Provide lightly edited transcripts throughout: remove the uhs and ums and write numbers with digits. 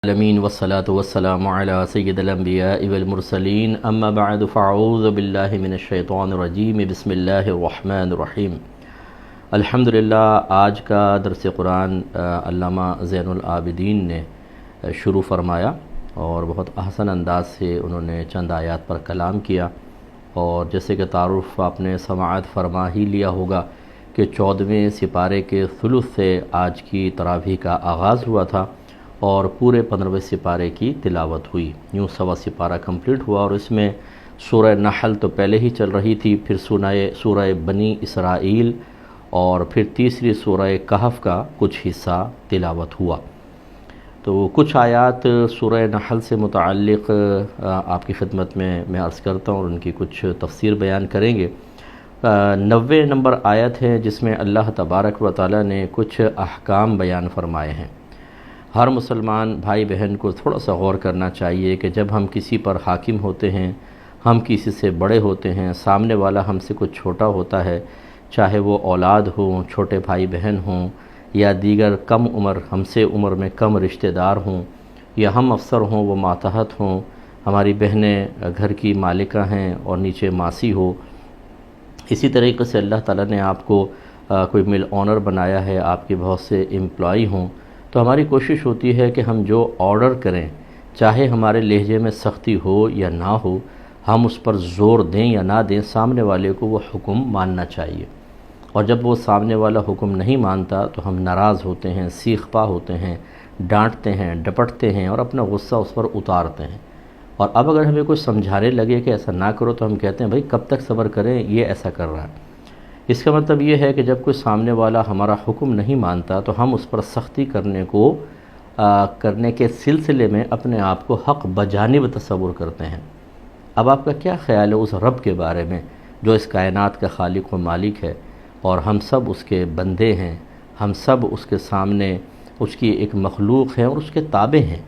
العالمین والصلاة والسلام علی سید الانبیاء والمرسلین اما بعد فاعوذ باللہ من الشیطان الرجیم بسم اللہ الرحمن الرحیم۔ الحمدللہ آج کا درس قرآن علامہ زین العابدین نے شروع فرمایا اور بہت احسن انداز سے انہوں نے چند آیات پر کلام کیا، اور جیسے کہ تعارف آپ نے سماعت فرما ہی لیا ہوگا کہ 14ویں سپارے کے ثلث سے آج کی تراویح کا آغاز ہوا تھا اور پورے 15ویں سپارے کی تلاوت ہوئی۔ یوں سوا سپارہ کمپلیٹ ہوا، اور اس میں سورہ نحل تو پہلے ہی چل رہی تھی، پھر سورہ بنی اسرائیل اور پھر تیسری سورہ کہف کا کچھ حصہ تلاوت ہوا۔ تو کچھ آیات سورہ نحل سے متعلق آپ کی خدمت میں عرض کرتا ہوں اور ان کی کچھ تفسیر بیان کریں گے۔ 90 نمبر آیت ہے جس میں اللہ تبارک و تعالی نے کچھ احکام بیان فرمائے ہیں۔ ہر مسلمان بھائی بہن کو تھوڑا سا غور کرنا چاہیے کہ جب ہم کسی پر حاکم ہوتے ہیں، ہم کسی سے بڑے ہوتے ہیں، سامنے والا ہم سے کچھ چھوٹا ہوتا ہے، چاہے وہ اولاد ہوں، چھوٹے بھائی بہن ہوں، یا دیگر کم عمر ہم سے عمر میں کم رشتہ دار ہوں، یا ہم افسر ہوں وہ ماتحت ہوں، ہماری بہنیں گھر کی مالکہ ہیں اور نیچے ماسی ہو۔ اسی طریقے سے اللہ تعالیٰ نے آپ کو کوئی مل آنر بنایا ہے، آپ کے بہت سے امپلائی ہوں، تو ہماری کوشش ہوتی ہے کہ ہم جو آرڈر کریں، چاہے ہمارے لہجے میں سختی ہو یا نہ ہو، ہم اس پر زور دیں یا نہ دیں، سامنے والے کو وہ حکم ماننا چاہیے۔ اور جب وہ سامنے والا حکم نہیں مانتا تو ہم ناراض ہوتے ہیں، سیخ پا ہوتے ہیں، ڈانٹتے ہیں، ڈپٹتے ہیں اور اپنا غصہ اس پر اتارتے ہیں۔ اور اب اگر ہمیں کوئی سمجھانے لگے کہ ایسا نہ کرو تو ہم کہتے ہیں بھائی کب تک صبر کریں، یہ ایسا کر رہا ہے۔ اس کا مطلب یہ ہے کہ جب کوئی سامنے والا ہمارا حکم نہیں مانتا تو ہم اس پر سختی کرنے کے سلسلے میں اپنے آپ کو حق بجانب تصور کرتے ہیں۔ اب آپ کا کیا خیال ہے اس رب کے بارے میں جو اس کائنات کا خالق و مالک ہے، اور ہم سب اس کے بندے ہیں، ہم سب اس کے سامنے اس کی ایک مخلوق ہیں اور اس کے تابع ہیں۔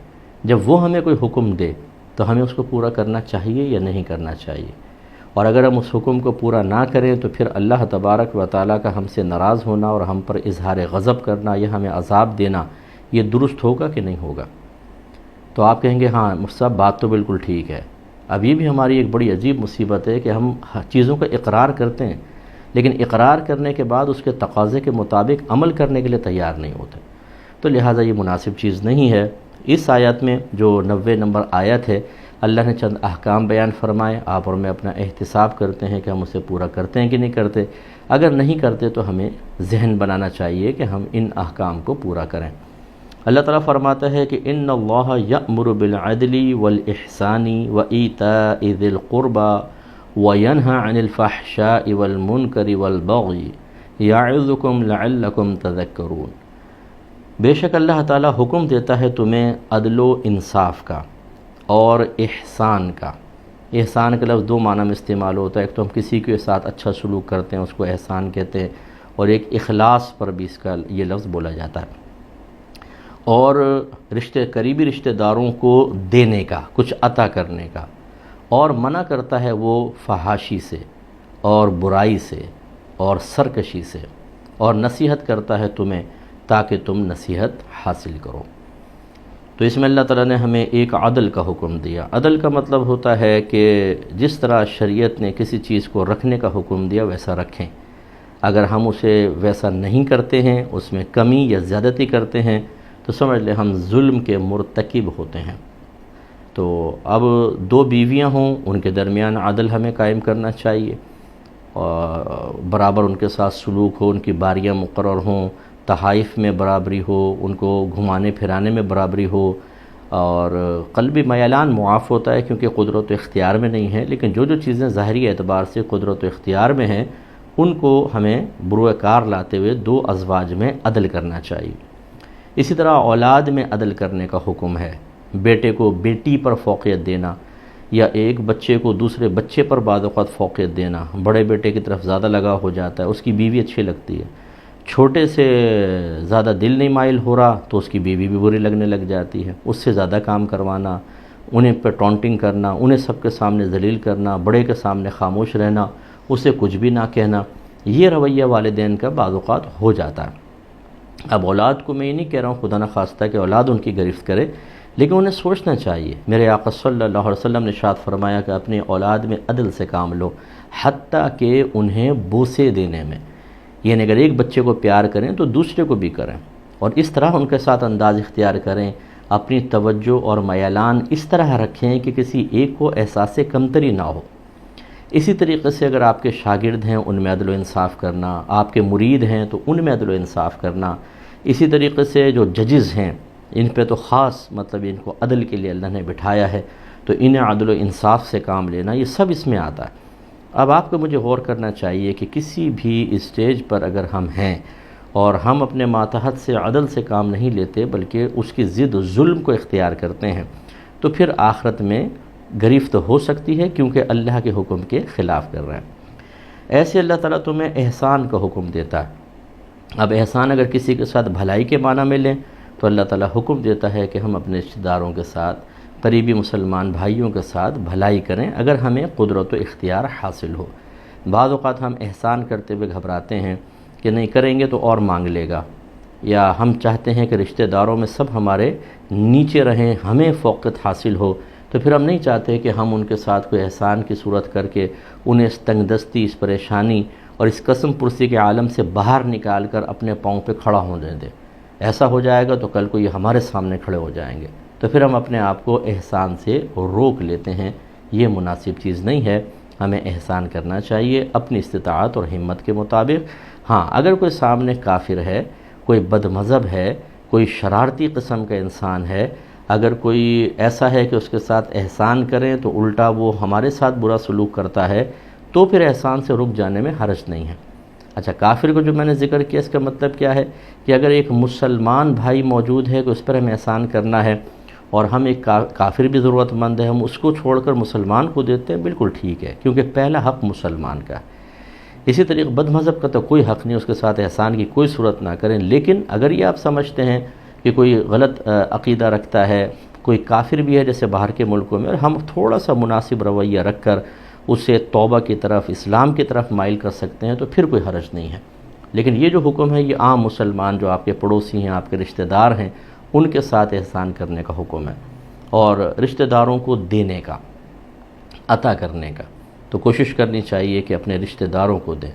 جب وہ ہمیں کوئی حکم دے تو ہمیں اس کو پورا کرنا چاہیے یا نہیں کرنا چاہیے؟ اور اگر ہم اس حکم کو پورا نہ کریں تو پھر اللہ تبارک و تعالیٰ کا ہم سے ناراض ہونا اور ہم پر اظہار غضب کرنا یا ہمیں عذاب دینا، یہ درست ہوگا کہ نہیں ہوگا؟ تو آپ کہیں گے ہاں صاحب بات تو بالکل ٹھیک ہے۔ اب یہ بھی ہماری ایک بڑی عجیب مصیبت ہے کہ ہم چیزوں کا اقرار کرتے ہیں، لیکن اقرار کرنے کے بعد اس کے تقاضے کے مطابق عمل کرنے کے لیے تیار نہیں ہوتے، تو لہٰذا یہ مناسب چیز نہیں ہے۔ اس آیت میں جو 90 نمبر آیت ہے، اللہ نے چند احکام بیان فرمائے، آپ اور میں اپنا احتساب کرتے ہیں کہ ہم اسے پورا کرتے ہیں کہ نہیں کرتے۔ اگر نہیں کرتے تو ہمیں ذہن بنانا چاہیے کہ ہم ان احکام کو پورا کریں۔ اللہ تعالیٰ فرماتا ہے کہ ان اللہ یأمر بالعدل والاحسان وایتاء ذی القربى وینہی عن الفحشاء والمنکر والبغی یعظکم لعلکم تذکرون۔ بے شک اللہ تعالیٰ حکم دیتا ہے تمہیں عدل و انصاف کا اور احسان کا۔ احسان کا لفظ دو معنی میں استعمال ہوتا ہے، ایک تو ہم کسی کے ساتھ اچھا سلوک کرتے ہیں اس کو احسان کہتے ہیں، اور ایک اخلاص پر بھی اس کا یہ لفظ بولا جاتا ہے۔ اور قریبی رشتہ داروں کو دینے کا، کچھ عطا کرنے کا، اور منع کرتا ہے وہ فحاشی سے اور برائی سے اور سرکشی سے، اور نصیحت کرتا ہے تمہیں تاکہ تم نصیحت حاصل کرو۔ تو اس میں اللہ تعالیٰ نے ہمیں ایک عدل کا حکم دیا۔ عدل کا مطلب ہوتا ہے کہ جس طرح شریعت نے کسی چیز کو رکھنے کا حکم دیا ویسا رکھیں۔ اگر ہم اسے ویسا نہیں کرتے ہیں، اس میں کمی یا زیادتی کرتے ہیں، تو سمجھ لیں ہم ظلم کے مرتکب ہوتے ہیں۔ تو اب دو بیویاں ہوں، ان کے درمیان عدل ہمیں قائم کرنا چاہیے، اور برابر ان کے ساتھ سلوک ہو، ان کی باریاں مقرر ہوں، تحائف میں برابری ہو، ان کو گھمانے پھرانے میں برابری ہو، اور قلبی میلان معاف ہوتا ہے کیونکہ قدرت و اختیار میں نہیں ہے، لیکن جو چیزیں ظاہری اعتبار سے قدرت و اختیار میں ہیں ان کو ہمیں بروئے کار لاتے ہوئے دو ازواج میں عدل کرنا چاہیے۔ اسی طرح اولاد میں عدل کرنے کا حکم ہے۔ بیٹے کو بیٹی پر فوقیت دینا، یا ایک بچے کو دوسرے بچے پر بعض اوقات فوقیت دینا۔ بڑے بیٹے کی طرف زیادہ لگاؤ ہو جاتا ہے، اس کی بیوی اچھی لگتی ہے، چھوٹے سے زیادہ دل نہیں مائل ہو رہا تو اس کی بیوی بھی بری لگنے لگ جاتی ہے۔ اس سے زیادہ کام کروانا، انہیں پہ ٹونٹنگ کرنا، انہیں سب کے سامنے ذلیل کرنا، بڑے کے سامنے خاموش رہنا، اسے کچھ بھی نہ کہنا، یہ رویہ والدین کا بعض اوقات ہو جاتا ہے۔ اب اولاد کو میں یہ نہیں کہہ رہا ہوں خدا نخواستہ کہ اولاد ان کی گرفت کرے، لیکن انہیں سوچنا چاہیے۔ میرے آقا صلی اللہ علیہ وسلم نے ارشاد فرمایا کہ اپنی اولاد میں عدل سے کام لو، حتیٰ کہ انہیں بوسے دینے میں، یعنی اگر ایک بچے کو پیار کریں تو دوسرے کو بھی کریں، اور اس طرح ان کے ساتھ انداز اختیار کریں، اپنی توجہ اور میلان اس طرح رکھیں کہ کسی ایک کو احساس کمتری نہ ہو۔ اسی طریقے سے اگر آپ کے شاگرد ہیں ان میں عدل و انصاف کرنا، آپ کے مرید ہیں تو ان میں عدل و انصاف کرنا، اسی طریقے سے جو ججز ہیں ان پہ تو خاص مطلب ان کو عدل کے لیے اللہ نے بٹھایا ہے، تو انہیں عدل و انصاف سے کام لینا، یہ سب اس میں آتا ہے۔ اب آپ کو مجھے غور کرنا چاہیے کہ کسی بھی اسٹیج پر اگر ہم ہیں اور ہم اپنے ماتحت سے عدل سے کام نہیں لیتے بلکہ اس کی ضد ظلم کو اختیار کرتے ہیں، تو پھر آخرت میں گرفت ہو سکتی ہے، کیونکہ اللہ کے حکم کے خلاف کر رہے ہیں۔ ایسے اللہ تعالیٰ تمہیں احسان کا حکم دیتا ہے۔ اب احسان اگر کسی کے ساتھ بھلائی کے معنی میں لیں تو اللہ تعالیٰ حکم دیتا ہے کہ ہم اپنے رشتہ داروں کے ساتھ، قریبی مسلمان بھائیوں کے ساتھ بھلائی کریں اگر ہمیں قدرت و اختیار حاصل ہو۔ بعض اوقات ہم احسان کرتے ہوئے گھبراتے ہیں کہ نہیں کریں گے تو اور مانگ لے گا، یا ہم چاہتے ہیں کہ رشتہ داروں میں سب ہمارے نیچے رہیں، ہمیں فوقیت حاصل ہو، تو پھر ہم نہیں چاہتے کہ ہم ان کے ساتھ کوئی احسان کی صورت کر کے انہیں اس تنگ دستی، اس پریشانی اور اس قسم پرسی کے عالم سے باہر نکال کر اپنے پاؤں پہ کھڑا ہونے دیں۔ ایسا ہو جائے گا تو کل کو یہ ہمارے سامنے کھڑے ہو جائیں گے، تو پھر ہم اپنے آپ کو احسان سے روک لیتے ہیں۔ یہ مناسب چیز نہیں ہے، ہمیں احسان کرنا چاہیے اپنی استطاعت اور ہمت کے مطابق۔ ہاں، اگر کوئی سامنے کافر ہے، کوئی بد مذہب ہے، کوئی شرارتی قسم کا انسان ہے، اگر کوئی ایسا ہے کہ اس کے ساتھ احسان کریں تو الٹا وہ ہمارے ساتھ برا سلوک کرتا ہے، تو پھر احسان سے رک جانے میں حرج نہیں ہے۔ اچھا، کافر کو جو میں نے ذکر کیا اس کا مطلب کیا ہے کہ اگر ایک مسلمان بھائی موجود ہے کہ اس پر ہمیں احسان کرنا ہے، اور ہم ایک کافر بھی ضرورت مند ہے، ہم اس کو چھوڑ کر مسلمان کو دیتے ہیں، بالکل ٹھیک ہے، کیونکہ پہلا حق مسلمان کا ہے۔ اسی طریقے بد مذہب کا تو کوئی حق نہیں، اس کے ساتھ احسان کی کوئی صورت نہ کریں، لیکن اگر یہ آپ سمجھتے ہیں کہ کوئی غلط عقیدہ رکھتا ہے، کوئی کافر بھی ہے جیسے باہر کے ملکوں میں، اور ہم تھوڑا سا مناسب رویہ رکھ کر اسے توبہ کی طرف، اسلام کی طرف مائل کر سکتے ہیں، تو پھر کوئی حرج نہیں ہے۔ لیکن یہ جو حکم ہے یہ عام مسلمان جو آپ کے پڑوسی ہیں، آپ کے رشتہ دار ہیں، ان کے ساتھ احسان کرنے کا حکم ہے، اور رشتہ داروں کو دینے کا، عطا کرنے کا، تو کوشش کرنی چاہیے کہ اپنے رشتہ داروں کو دیں۔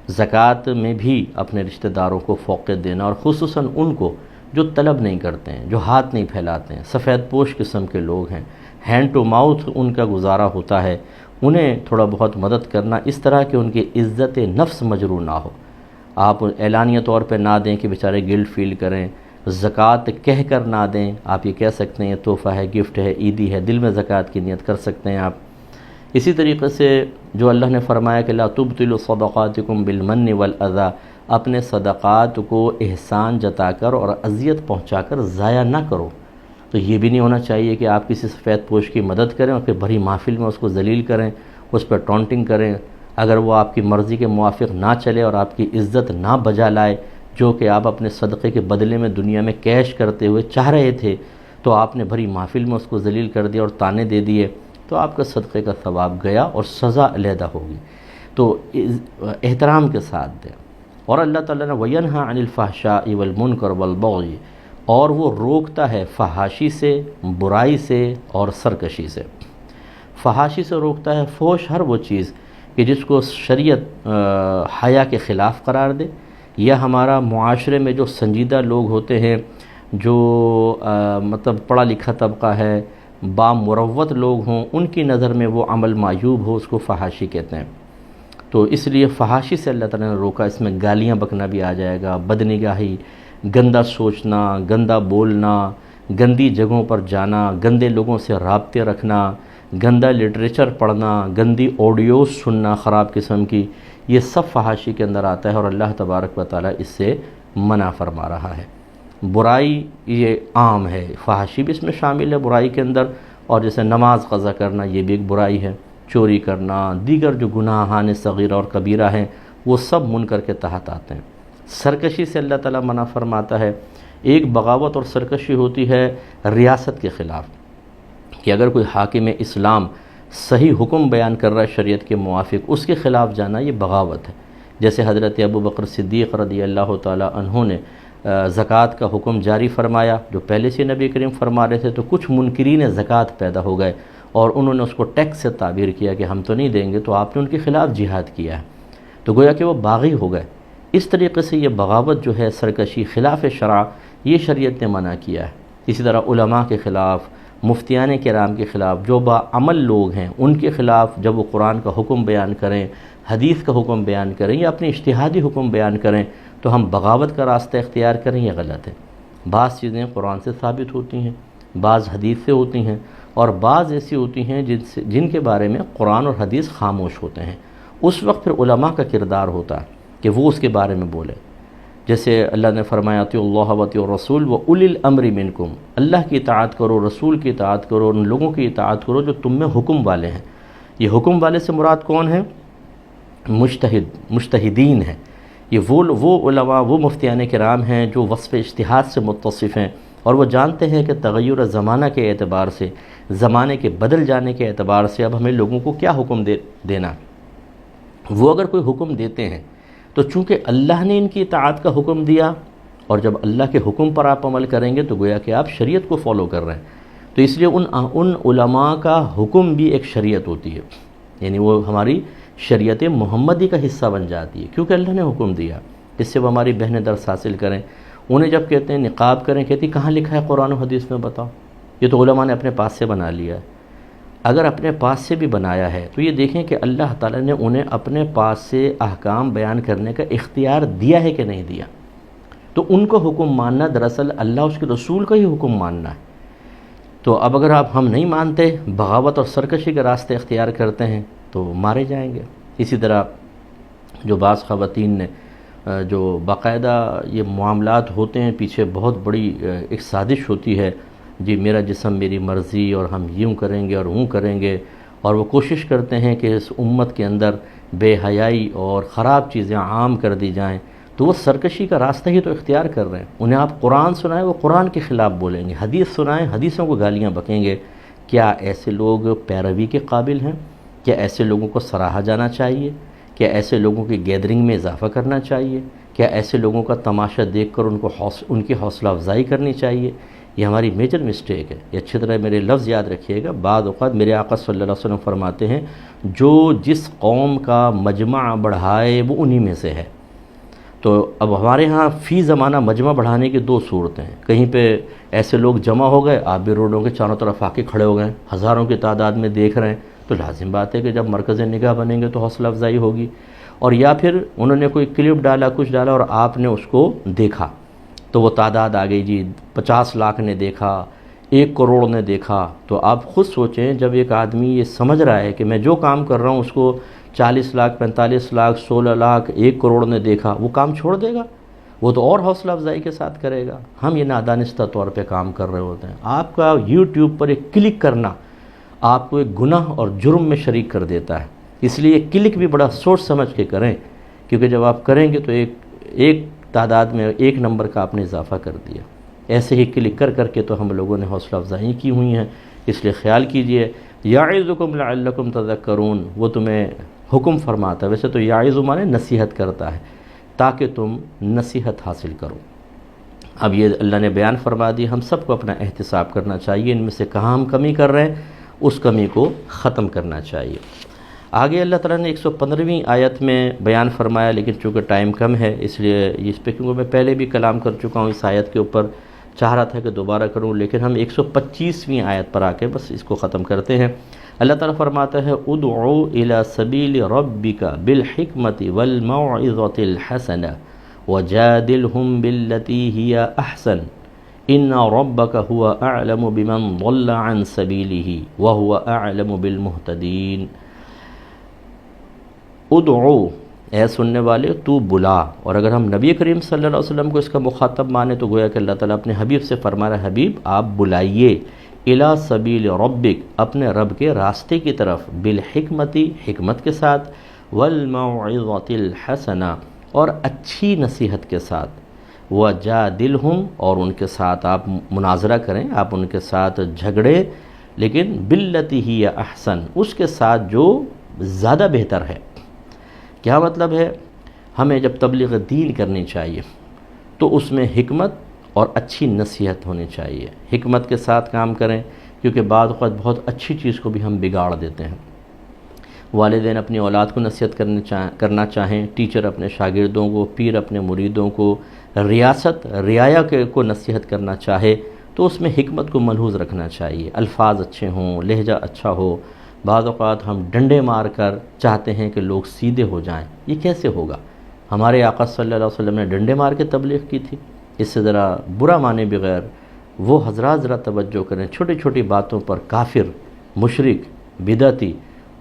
زکوٰۃ میں بھی اپنے رشتہ داروں کو فوقیت دینا، اور خصوصاً ان کو جو طلب نہیں کرتے ہیں، جو ہاتھ نہیں پھیلاتے ہیں، سفید پوش قسم کے لوگ ہیں، ہینڈ ٹو ماؤتھ ان کا گزارا ہوتا ہے، انہیں تھوڑا بہت مدد کرنا، اس طرح کہ ان کی عزت نفس مجروح نہ ہو۔ آپ اعلانیہ طور پہ نہ دیں کہ بیچارے گلٹ فیل کریں، زکوٰۃ کہہ کر نہ دیں، آپ یہ کہہ سکتے ہیں یہ تحفہ ہے، گفٹ ہے، عیدی ہے، دل میں زکوٰۃ کی نیت کر سکتے ہیں آپ۔ اسی طریقے سے جو اللہ نے فرمایا کہ لا تبطلوا صدقاتکم بالمن والاذی، اپنے صدقات کو احسان جتا کر اور اذیت پہنچا کر ضائع نہ کرو، تو یہ بھی نہیں ہونا چاہیے کہ آپ کسی سفید پوش کی مدد کریں اور پھر بھری محفل میں اس کو ذلیل کریں، اس پر ٹونٹنگ کریں، اگر وہ آپ کی مرضی کے موافق نہ چلے اور آپ کی عزت نہ بجا لائے، جو کہ آپ اپنے صدقے کے بدلے میں دنیا میں کیش کرتے ہوئے چاہ رہے تھے، تو آپ نے بھری محفل میں اس کو ذلیل کر دیا اور طعنے دے دیے، تو آپ کا صدقے کا ثواب گیا اور سزا علیحدہ ہوگی۔ تو احترام کے ساتھ دیں۔ اور اللہ تعالیٰ نے وَيَنْهَى عَنِ الْفَحْشَاءِ وَالْمُنْكَرِ وَالْبَغْيِ، اور وہ روکتا ہے فحاشی سے، برائی سے اور سرکشی سے۔ فحاشی سے روکتا ہے فحش ہر وہ چیز کہ جس کو شریعت حیا کے خلاف قرار دے، یا ہمارا معاشرے میں جو سنجیدہ لوگ ہوتے ہیں، جو مطلب پڑھا لکھا طبقہ ہے، بامروت لوگ ہوں، ان کی نظر میں وہ عمل معیوب ہو، اس کو فحاشی کہتے ہیں۔ تو اس لیے فحاشی سے اللہ تعالیٰ نے روکا، اس میں گالیاں بکنا بھی آ جائے گا، بدنگاہی، گندا سوچنا، گندا بولنا، گندی جگہوں پر جانا، گندے لوگوں سے رابطے رکھنا، گندا لٹریچر پڑھنا، گندی آڈیوز سننا خراب قسم کی، یہ سب فحاشی کے اندر آتا ہے، اور اللہ تبارک و تعالیٰ اس سے منع فرما رہا ہے۔ برائی یہ عام ہے، فحاشی بھی اس میں شامل ہے برائی کے اندر، اور جیسے نماز قضا کرنا یہ بھی ایک برائی ہے، چوری کرنا، دیگر جو گناہان صغیرہ اور کبیرہ ہیں وہ سب منکر کے تحت آتے ہیں۔ سرکشی سے اللہ تعالیٰ منع فرماتا ہے۔ ایک بغاوت اور سرکشی ہوتی ہے ریاست کے خلاف، کہ اگر کوئی حاکم اسلام صحیح حکم بیان کر رہا ہے شریعت کے موافق، اس کے خلاف جانا یہ بغاوت ہے۔ جیسے حضرت ابو بکر صدیق رضی اللہ تعالیٰ عنہ نے زکوٰۃ کا حکم جاری فرمایا جو پہلے سے نبی کریم فرما رہے تھے، تو کچھ منکرین زکوٰۃ پیدا ہو گئے اور انہوں نے اس کو ٹیکس سے تعبیر کیا کہ ہم تو نہیں دیں گے، تو آپ نے ان کے خلاف جہاد کیا ہے، تو گویا کہ وہ باغی ہو گئے۔ اس طریقے سے یہ بغاوت جو ہے، سرکشی، خلاف شرع، یہ شریعت نے منع کیا ہے۔ اسی طرح علماء کے خلاف، مفتیان کرام کے خلاف، جو باعمل لوگ ہیں ان کے خلاف جب وہ قرآن کا حکم بیان کریں، حدیث کا حکم بیان کریں یا اپنی اجتہادی حکم بیان کریں، تو ہم بغاوت کا راستہ اختیار کریں، یہ غلط ہے۔ بعض چیزیں قرآن سے ثابت ہوتی ہیں، بعض حدیث سے ہوتی ہیں، اور بعض ایسی ہوتی ہیں جن کے بارے میں قرآن اور حدیث خاموش ہوتے ہیں۔ اس وقت پھر علماء کا کردار ہوتا ہے کہ وہ اس کے بارے میں بولے۔ جیسے اللہ نے فرمایا اطیعوا اللہ واطیعوا الرسول واولی الامر منکم، اللہ کی اطاعت کرو، رسول کی اطاعت کرو، ان لوگوں کی اطاعت کرو جو تم میں حکم والے ہیں۔ یہ حکم والے سے مراد کون ہیں؟ مجتہدین ہیں۔ یہ وہ علماء، وہ مفتیان کرام ہیں جو وصف اجتہاد سے متصف ہیں، اور وہ جانتے ہیں کہ تغیر زمانہ کے اعتبار سے، زمانے کے بدل جانے کے اعتبار سے اب ہمیں لوگوں کو کیا حکم دینا۔ وہ اگر کوئی حکم دیتے ہیں تو چونکہ اللہ نے ان کی اطاعت کا حکم دیا، اور جب اللہ کے حکم پر آپ عمل کریں گے تو گویا کہ آپ شریعت کو فالو کر رہے ہیں، تو اس لیے ان علماء کا حکم بھی ایک شریعت ہوتی ہے، یعنی وہ ہماری شریعت محمدی کا حصہ بن جاتی ہے، کیونکہ اللہ نے حکم دیا۔ اس سے وہ ہماری بہنیں درس حاصل کریں۔ انہیں جب کہتے ہیں نقاب کریں، کہتی کہاں لکھا ہے قرآن و حدیث میں؟ بتاؤ۔ یہ تو علماء نے اپنے پاس سے بنا لیا ہے۔ اگر اپنے پاس سے بھی بنایا ہے تو یہ دیکھیں کہ اللہ تعالیٰ نے انہیں اپنے پاس سے احکام بیان کرنے کا اختیار دیا ہے کہ نہیں دیا، تو ان کو حکم ماننا دراصل اللہ اس کے رسول کا ہی حکم ماننا ہے۔ تو اب اگر ہم نہیں مانتے، بغاوت اور سرکشی کے راستے اختیار کرتے ہیں تو مارے جائیں گے۔ اسی طرح جو بعض خواتین نے جو باقاعدہ یہ معاملات ہوتے ہیں، پیچھے بہت بڑی ایک سازش ہوتی ہے، جی میرا جسم میری مرضی، اور ہم یوں کریں گے اور وہ کریں گے، اور وہ کوشش کرتے ہیں کہ اس امت کے اندر بے حیائی اور خراب چیزیں عام کر دی جائیں، تو وہ سرکشی کا راستہ ہی تو اختیار کر رہے ہیں۔ انہیں آپ قرآن سنائیں، وہ قرآن کے خلاف بولیں گے، حدیث سنائیں، حدیثوں کو گالیاں بکیں گے۔ کیا ایسے لوگ پیروی کے قابل ہیں؟ کیا ایسے لوگوں کو سراہا جانا چاہیے؟ کیا ایسے لوگوں کی گیدرنگ میں اضافہ کرنا چاہیے؟ کیا ایسے لوگوں کا تماشا دیکھ کر ان کی حوصلہ افزائی کرنی چاہیے؟ یہ ہماری میجر مسٹیک ہے۔ یہ اچھی طرح میرے لفظ یاد رکھیے گا۔ بعض اوقات میرے آقا صلی اللہ علیہ وسلم فرماتے ہیں جو جس قوم کا مجمع بڑھائے وہ انہی میں سے ہے۔ تو اب ہمارے ہاں فی زمانہ مجمع بڑھانے کی دو صورتیں ہیں۔ کہیں پہ ایسے لوگ جمع ہو گئے، آپ بھی روڈوں کے چاروں طرف آ کے کھڑے ہو گئے، ہزاروں کی تعداد میں دیکھ رہے ہیں، تو لازم بات ہے کہ جب مرکز نگاہ بنیں گے تو حوصلہ افزائی ہوگی۔ اور یا پھر انہوں نے کوئی کلپ ڈالا، کچھ ڈالا، اور آپ نے اس کو دیکھا، تو وہ تعداد آ گئی، جی 50 لاکھ نے دیکھا، 1 کروڑ نے دیکھا۔ تو آپ خود سوچیں، جب ایک آدمی یہ سمجھ رہا ہے کہ میں جو کام کر رہا ہوں اس کو 40 لاکھ، 45 لاکھ، 16 لاکھ، 1 کروڑ نے دیکھا، وہ کام چھوڑ دے گا؟ وہ تو اور حوصلہ افزائی کے ساتھ کرے گا۔ ہم یہ نادانستہ طور پہ کام کر رہے ہوتے ہیں۔ آپ کا یوٹیوب پر ایک کلک کرنا آپ کو ایک گناہ اور جرم میں شریک کر دیتا ہے، اس لیے کلک بھی بڑا سوچ سمجھ کے کریں، کیونکہ جب آپ کریں گے تو ایک تعداد میں 1 نمبر کا آپ نے اضافہ کر دیا۔ ایسے ہی کلک کر کے تو ہم لوگوں نے حوصلہ افزائی کی ہوئی ہیں، اس لیے خیال کیجئے۔ یعظکم لعلکم تذکرون، وہ تمہیں حکم فرماتا ہے، ویسے تو یعظ مانے نصیحت کرتا ہے، تاکہ تم نصیحت حاصل کرو۔ اب یہ اللہ نے بیان فرما دی، ہم سب کو اپنا احتساب کرنا چاہیے، ان میں سے کہاں ہم کمی کر رہے ہیں اس کمی کو ختم کرنا چاہیے۔ آگے اللہ تعالیٰ نے 115ویں آیت میں بیان فرمایا، لیکن چونکہ ٹائم کم ہے اس لیے اس پہ، کیونکہ میں پہلے بھی کلام کر چکا ہوں اس آیت کے اوپر، چاہ رہا تھا کہ دوبارہ کروں، لیکن ہم 125ویں آیت پر آ کے بس اس کو ختم کرتے ہیں۔ اللہ تعالیٰ فرماتا ہے ادعو الی سبیل ربک بالحکمت والموعظۃ الحسنہ وجادلہم باللتی ہی احسن ان ربک هو اعلم بمن ضل عن سبیلہ وهو اعلم بالمہتدین۔ ادعو، اے سننے والے تو بلا، اور اگر ہم نبی کریم صلی اللہ علیہ وسلم کو اس کا مخاطب مانیں تو گویا کہ اللہ تعالیٰ اپنے حبیب سے فرما رہا ہے، حبیب آپ بلائیے، الی سبیل ربک، اپنے رب کے راستے کی طرف، بالحکمتی، حکمت کے ساتھ، والموعظۃ الحسنہ، اور اچھی نصیحت کے ساتھ، وجادلہم، اور ان کے ساتھ آپ مناظرہ کریں، آپ ان کے ساتھ جھگڑیں، لیکن باللتی ہی احسن، اس کے ساتھ جو زیادہ بہتر ہے۔ کیا مطلب ہے؟ ہمیں جب تبلیغ دین کرنی چاہیے تو اس میں حکمت اور اچھی نصیحت ہونی چاہیے. حکمت کے ساتھ کام کریں، کیونکہ بعض اوقات بہت اچھی چیز کو بھی ہم بگاڑ دیتے ہیں. والدین اپنی اولاد کو نصیحت کرنا چاہیں، ٹیچر اپنے شاگردوں کو، پیر اپنے مریدوں کو، ریاست رعایا کو نصیحت کرنا چاہے تو اس میں حکمت کو ملحوظ رکھنا چاہیے. الفاظ اچھے ہوں، لہجہ اچھا ہو. بعض اوقات ہم ڈنڈے مار کر چاہتے ہیں کہ لوگ سیدھے ہو جائیں، یہ کیسے ہوگا؟ ہمارے آقا صلی اللہ علیہ وسلم نے ڈنڈے مار کے تبلیغ کی تھی. اس سے ذرا برا مانے بغیر وہ حضرات ذرا توجہ کریں. چھوٹی چھوٹی باتوں پر کافر، مشرک، بدعتی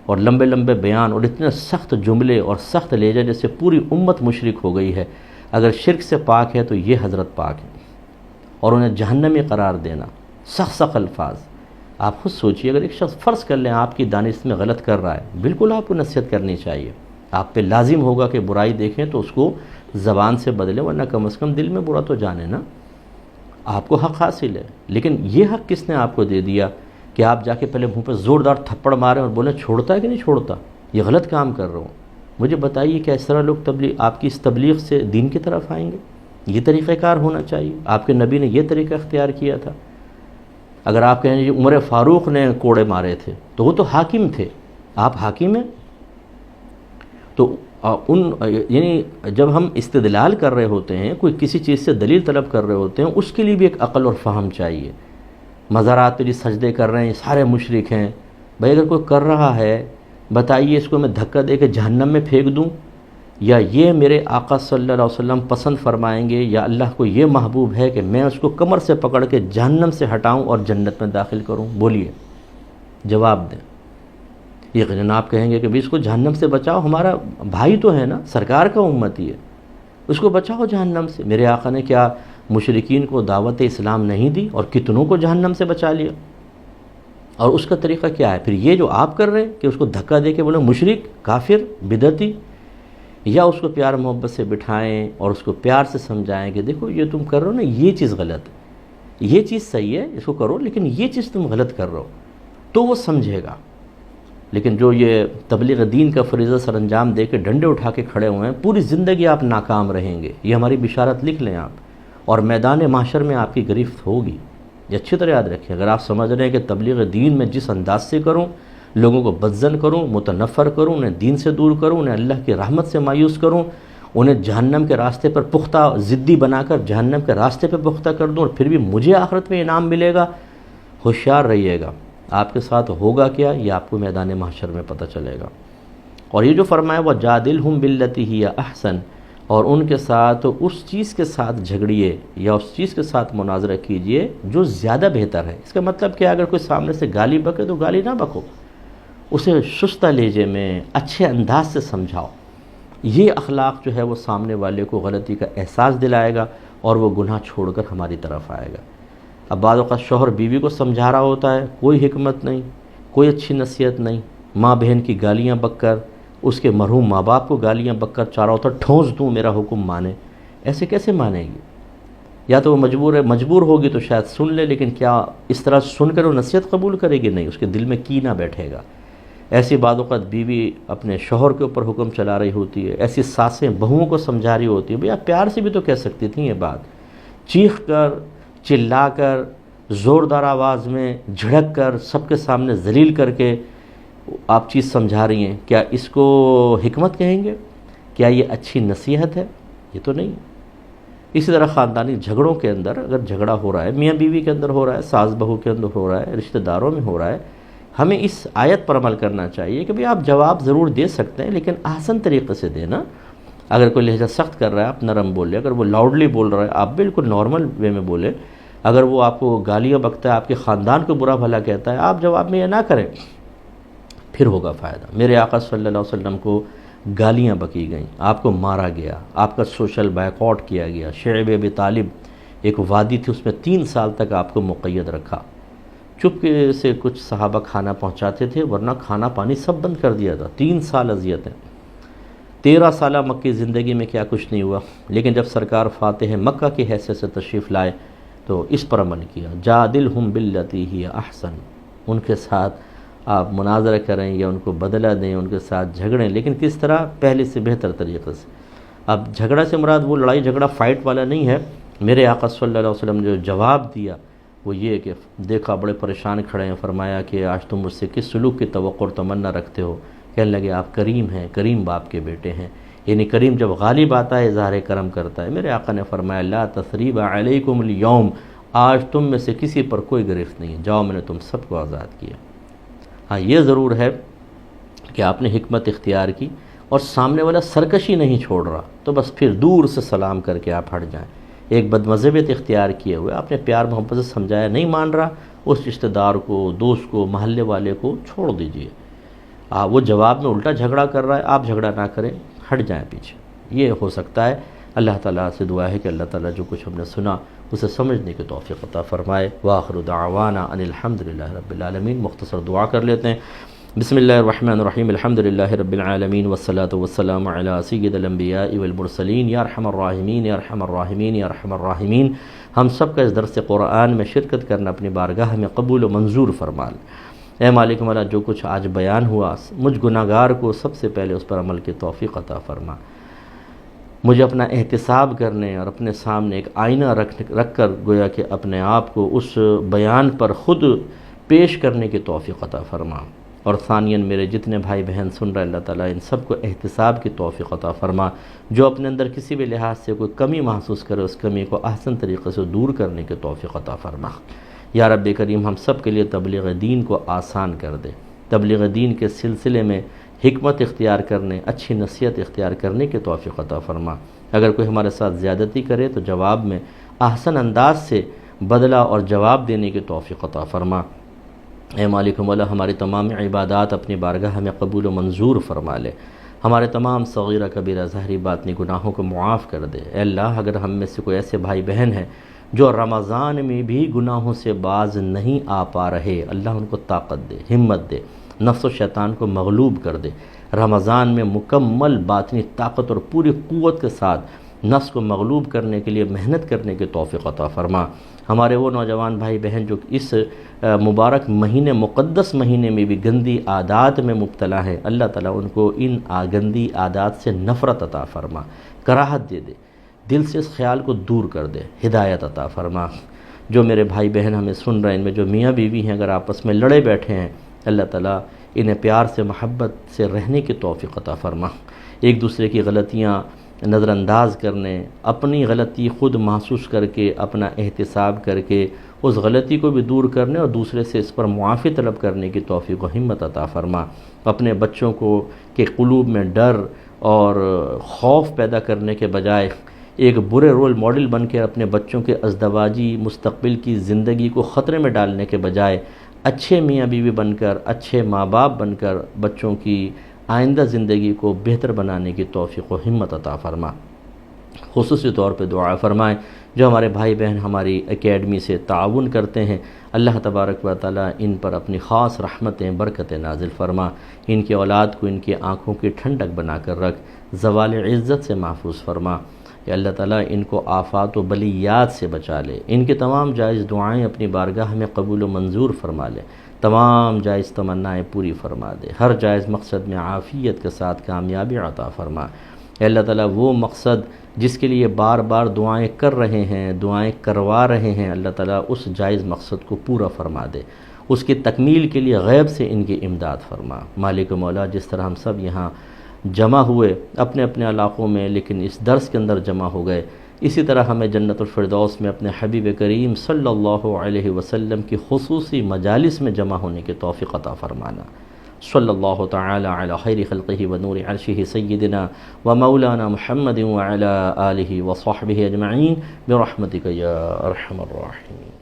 اور لمبے لمبے بیان اور اتنے سخت جملے اور سخت لہجہ جیسے پوری امت مشرک ہو گئی ہے. اگر شرک سے پاک ہے تو یہ حضرت پاک ہے. اور انہیں جہنمی قرار دینا، سخت سخت الفاظ. آپ خود سوچئے، اگر ایک شخص فرض کر لیں آپ کی دانش میں غلط کر رہا ہے، بالکل آپ کو نصیحت کرنی چاہیے. آپ پہ لازم ہوگا کہ برائی دیکھیں تو اس کو زبان سے بدلیں، ورنہ کم از کم دل میں برا تو جانے نا. آپ کو حق حاصل ہے، لیکن یہ حق کس نے آپ کو دے دیا کہ آپ جا کے پہلے منہ پہ زوردار تھپڑ ماریں اور بولیں چھوڑتا ہے کہ نہیں چھوڑتا، یہ غلط کام کر رہا ہوں. مجھے بتائیے کیا اس طرح لوگ آپ کی اس تبلیغ سے دین کی طرف آئیں گے؟ یہ طریقہ کار ہونا چاہیے. آپ کے نبی نے یہ طریقہ اختیار کیا تھا. اگر آپ کہیں جی عمر فاروق نے کوڑے مارے تھے تو وہ تو حاکم تھے، آپ حاکم ہیں. تو یعنی جب ہم استدلال کر رہے ہوتے ہیں، کوئی کسی چیز سے دلیل طلب کر رہے ہوتے ہیں، اس کے لیے بھی ایک عقل اور فہم چاہیے. مزارات پہ جی سجدے کر رہے ہیں، سارے مشرک ہیں. بھائی اگر کوئی کر رہا ہے بتائیے اس کو میں دھکا دے کے جہنم میں پھینک دوں، یا یہ میرے آقا صلی اللہ علیہ وسلم پسند فرمائیں گے یا اللہ کو یہ محبوب ہے کہ میں اس کو کمر سے پکڑ کے جہنم سے ہٹاؤں اور جنت میں داخل کروں؟ بولیے، جواب دیں. یہ جناب کہیں گے کہ بھی اس کو جہنم سے بچاؤ، ہمارا بھائی تو ہے نا، سرکار کا امتی ہے، اس کو بچاؤ جہنم سے. میرے آقا نے کیا مشرکین کو دعوت اسلام نہیں دی اور کتنوں کو جہنم سے بچا لیا؟ اور اس کا طریقہ کیا ہے پھر یہ جو آپ کر رہے ہیں کہ اس کو دھکا دے کے بولے مشرک، کافر، بدعتی، یا اس کو پیار محبت سے بٹھائیں اور اس کو پیار سے سمجھائیں کہ دیکھو یہ تم کر رہے ہو نا، یہ چیز غلط ہے، یہ چیز صحیح ہے اس کو کرو، لیکن یہ چیز تم غلط کر رہے ہو، تو وہ سمجھے گا. لیکن جو یہ تبلیغ دین کا فریضہ سر انجام دے کے ڈنڈے اٹھا کے کھڑے ہوئے ہیں، پوری زندگی آپ ناکام رہیں گے. یہ ہماری بشارت لکھ لیں آپ، اور میدان محشر میں آپ کی گرفت ہوگی. یہ اچھی طرح یاد رکھیں. اگر آپ سمجھ رہے ہیں کہ تبلیغ دین میں جس انداز سے کروں، لوگوں کو بدظن کروں، متنفر کروں، انہیں دین سے دور کروں، انہیں اللہ کی رحمت سے مایوس کروں، انہیں جہنم کے راستے پر پختہ ضدی بنا کر جہنم کے راستے پہ پختہ کر دوں، اور پھر بھی مجھے آخرت میں انعام ملے گا، ہوشیار رہیے گا. آپ کے ساتھ ہوگا کیا یہ آپ کو میدان محشر میں پتہ چلے گا. اور یہ جو فرمایا وَجَادِلْهُمْ بِالَّتِي هِيَ أَحْسَنُ، اور ان کے ساتھ اس چیز کے ساتھ جھگڑیے یا اس چیز کے ساتھ مناظرہ کیجئے جو زیادہ بہتر ہے. اس کا مطلب کہ اگر کوئی سامنے سے گالی بکے تو گالی نہ بکو، اسے شستہ لہجے میں اچھے انداز سے سمجھاؤ. یہ اخلاق جو ہے وہ سامنے والے کو غلطی کا احساس دلائے گا اور وہ گناہ چھوڑ کر ہماری طرف آئے گا. اب بعض اوقات شوہر بیوی کو سمجھا رہا ہوتا ہے، کوئی حکمت نہیں، کوئی اچھی نصیحت نہیں، ماں بہن کی گالیاں بک کر، اس کے مرحوم ماں باپ کو گالیاں بک کر چاروں طرف ٹھونس دوں میرا حکم مانے. ایسے کیسے مانے گی؟ یا تو وہ مجبور ہوگی تو شاید سن لے، لیکن کیا اس طرح سن کر وہ نصیحت قبول کرے گی؟ نہیں، اس کے دل میں کینہ بیٹھے گا. ایسی بعض اوقات بیوی اپنے شوہر کے اوپر حکم چلا رہی ہوتی ہے، ایسی ساسیں بہوؤں کو سمجھا رہی ہوتی ہیں. بھئی آپ پیار سے بھی تو کہہ سکتی تھیں یہ بات. چیخ کر، چلا کر، زوردار آواز میں جھڑک کر، سب کے سامنے ذلیل کر کے آپ چیز سمجھا رہی ہیں، کیا اس کو حکمت کہیں گے؟ کیا یہ اچھی نصیحت ہے؟ یہ تو نہیں. اسی طرح خاندانی جھگڑوں کے اندر اگر جھگڑا ہو رہا ہے، میاں بیوی کے اندر ہو رہا ہے، ساس بہو کے اندر ہو رہا ہے، رشتہ داروں میں ہو رہا ہے، ہمیں اس آیت پر عمل کرنا چاہیے کہ بھئی آپ جواب ضرور دے سکتے ہیں لیکن احسن طریقے سے دینا. اگر کوئی لہجہ سخت کر رہا ہے آپ نرم بولے، اگر وہ لاؤڈلی بول رہا ہے آپ بالکل نارمل وے میں بولے. اگر وہ آپ کو گالیاں بکتا ہے، آپ کے خاندان کو برا بھلا کہتا ہے، آپ جواب میں یہ نہ کریں، پھر ہوگا فائدہ. میرے آقا صلی اللہ علیہ وسلم کو گالیاں بکی گئیں، آپ کو مارا گیا، آپ کا سوشل بائیکاٹ کیا گیا. شعیب ابی طالب ایک وادی تھی، اس میں 3 سال تک آپ کو مقید رکھا. چپکے سے کچھ صحابہ کھانا پہنچاتے تھے، ورنہ کھانا پانی سب بند کر دیا تھا. 3 سال اذیتیں. 13 سالہ مکی زندگی میں کیا کچھ نہیں ہوا، لیکن جب سرکار فاتح مکہ کی حیثیت سے تشریف لائے تو اس پر عمل کیا. جادلہم باللتی ہی احسن، ان کے ساتھ آپ مناظرہ کریں یا ان کو بدلہ دیں، ان کے ساتھ جھگڑیں، لیکن کس طرح؟ پہلے سے بہتر طریقے سے. اب جھگڑا سے مراد وہ لڑائی جھگڑا فائٹ والا نہیں ہے. میرے آقا صلی اللہ علیہ وسلم نے جو جواب دیا وہ یہ کہ دیکھا بڑے پریشان کھڑے ہیں, فرمایا کہ آج تم مجھ سے کس سلوک کی توقع اور تمنا رکھتے ہو؟ کہنے لگے آپ کریم ہیں, کریم باپ کے بیٹے ہیں. یعنی کریم جب غالب آتا ہے اظہار کرم کرتا ہے. میرے آقا نے فرمایا لا تثریب علیکم اليوم, آج تم میں سے کسی پر کوئی گرفت نہیں ہے, جاؤ میں نے تم سب کو آزاد کیا. ہاں یہ ضرور ہے کہ آپ نے حکمت اختیار کی اور سامنے والا سرکشی نہیں چھوڑ رہا تو بس پھر دور سے سلام کر کے آپ ہٹ جائیں. ایک بدمذہبیت اختیار کیے ہوئے آپ نے پیار محبت سے سمجھایا, نہیں مان رہا, اس رشتہ دار کو, دوست کو, محلے والے کو چھوڑ دیجئے. وہ جواب میں الٹا جھگڑا کر رہا ہے, آپ جھگڑا نہ کریں, ہٹ جائیں پیچھے. یہ ہو سکتا ہے. اللہ تعالیٰ سے دعا ہے کہ اللہ تعالیٰ جو کچھ ہم نے سنا اسے سمجھنے کی توفیق عطا فرمائے. وآخر دعوانا ان الحمدللہ رب العالمین. مختصر دعا کر لیتے ہیں. بسم اللہ الرحمن الرحیم. الحمدللہ رب العالمین والصلاة والسلام علی سید الانبیاء والمرسلین. یا ارحم الراحمین یا ارحم الراحمین یا ارحم الراحمین. ہم سب کا اس درس قرآن میں شرکت کرنا اپنی بارگاہ میں قبول و منظور فرما لے. اے مالک مولا, جو کچھ آج بیان ہوا مجھ گناہگار کو سب سے پہلے اس پر عمل کی توفیق عطا فرما. مجھے اپنا احتساب کرنے اور اپنے سامنے ایک آئینہ رکھ کر گویا کہ اپنے آپ کو اس بیان پر خود پیش کرنے کی توفیق عطا فرما. اور ثانیاً میرے جتنے بھائی بہن سن رہے, اللہ تعالیٰ ان سب کو احتساب کی توفیق عطا فرما. جو اپنے اندر کسی بھی لحاظ سے کوئی کمی محسوس کرے اس کمی کو احسن طریقے سے دور کرنے کی توفیق عطا فرما. یا رب کریم ہم سب کے لیے تبلیغ دین کو آسان کر دے. تبلیغ دین کے سلسلے میں حکمت اختیار کرنے, اچھی نصیحت اختیار کرنے کی توفیق عطا فرما. اگر کوئی ہمارے ساتھ زیادتی کرے تو جواب میں احسن انداز سے بدلہ اور جواب دینے کی توفیق عطا فرما. اے مالک مولا, ہماری تمام عبادات اپنی بارگاہ میں قبول و منظور فرما لے. ہمارے تمام صغیرہ کبیرہ ظاہری باطنی گناہوں کو معاف کر دے. اے اللہ, اگر ہم میں سے کوئی ایسے بھائی بہن ہیں جو رمضان میں بھی گناہوں سے باز نہیں آ پا رہے, اللہ ان کو طاقت دے, ہمت دے, نفس و شیطان کو مغلوب کر دے. رمضان میں مکمل باطنی طاقت اور پوری قوت کے ساتھ نفس کو مغلوب کرنے کے لیے محنت کرنے کی توفیق عطا فرما. ہمارے وہ نوجوان بھائی بہن جو اس مبارک مہینے, مقدس مہینے میں بھی گندی عادات میں مبتلا ہے, اللہ تعالیٰ ان کو ان گندی عادات سے نفرت عطا فرما, کراہت دے دے, دل سے اس خیال کو دور کر دے, ہدایت عطا فرما. جو میرے بھائی بہن ہمیں سن رہے ہیں, ان میں جو میاں بیوی ہیں اگر آپس میں لڑے بیٹھے ہیں, اللہ تعالیٰ انہیں پیار سے محبت سے رہنے کی توفیق عطا فرما. ایک دوسرے کی غلطیاں نظر انداز کرنے, اپنی غلطی خود محسوس کر کے اپنا احتساب کر کے اس غلطی کو بھی دور کرنے اور دوسرے سے اس پر معافی طلب کرنے کی توفیق و ہمت عطا فرما. اپنے بچوں کو کے قلوب میں ڈر اور خوف پیدا کرنے کے بجائے ایک برے رول ماڈل بن کے اپنے بچوں کے ازدواجی مستقبل کی زندگی کو خطرے میں ڈالنے کے بجائے اچھے میاں بیوی بن کر, اچھے ماں باپ بن کر بچوں کی آئندہ زندگی کو بہتر بنانے کی توفیق و ہمت عطا فرما. خصوصی طور پہ دعا فرمائیں جو ہمارے بھائی بہن ہماری اکیڈمی سے تعاون کرتے ہیں, اللہ تبارک و تعالیٰ ان پر اپنی خاص رحمتیں برکتیں نازل فرما. ان کی اولاد کو ان کی آنکھوں کی ٹھنڈک بنا کر رکھ, زوال عزت سے محفوظ فرما. کہ اللہ تعالیٰ ان کو آفات و بلیات سے بچا لے. ان کی تمام جائز دعائیں اپنی بارگاہ میں قبول و منظور فرما لے. تمام جائز تمنائیں پوری فرما دے. ہر جائز مقصد میں عافیت کے ساتھ کامیابی عطا فرما. اے اللہ تعالیٰ وہ مقصد جس کے لیے بار بار دعائیں کر رہے ہیں, دعائیں کروا رہے ہیں, اللہ تعالیٰ اس جائز مقصد کو پورا فرما دے. اس کی تکمیل کے لیے غیب سے ان کی امداد فرما. مالک مولا, جس طرح ہم سب یہاں جمع ہوئے اپنے اپنے علاقوں میں لیکن اس درس کے اندر جمع ہو گئے, اسی طرح ہمیں جنت الفردوس میں اپنے حبیب کریم صلی اللہ علیہ وسلم کی خصوصی مجالس میں جمع ہونے کی توفیق عطا فرمانا. صلی اللہ تعالی علی خیر خلقہ و نور عرشہ سیدنا و مولانا محمد وعلی آلہ و صحبہ اجمعین برحمتک یا ارحم الراحمین.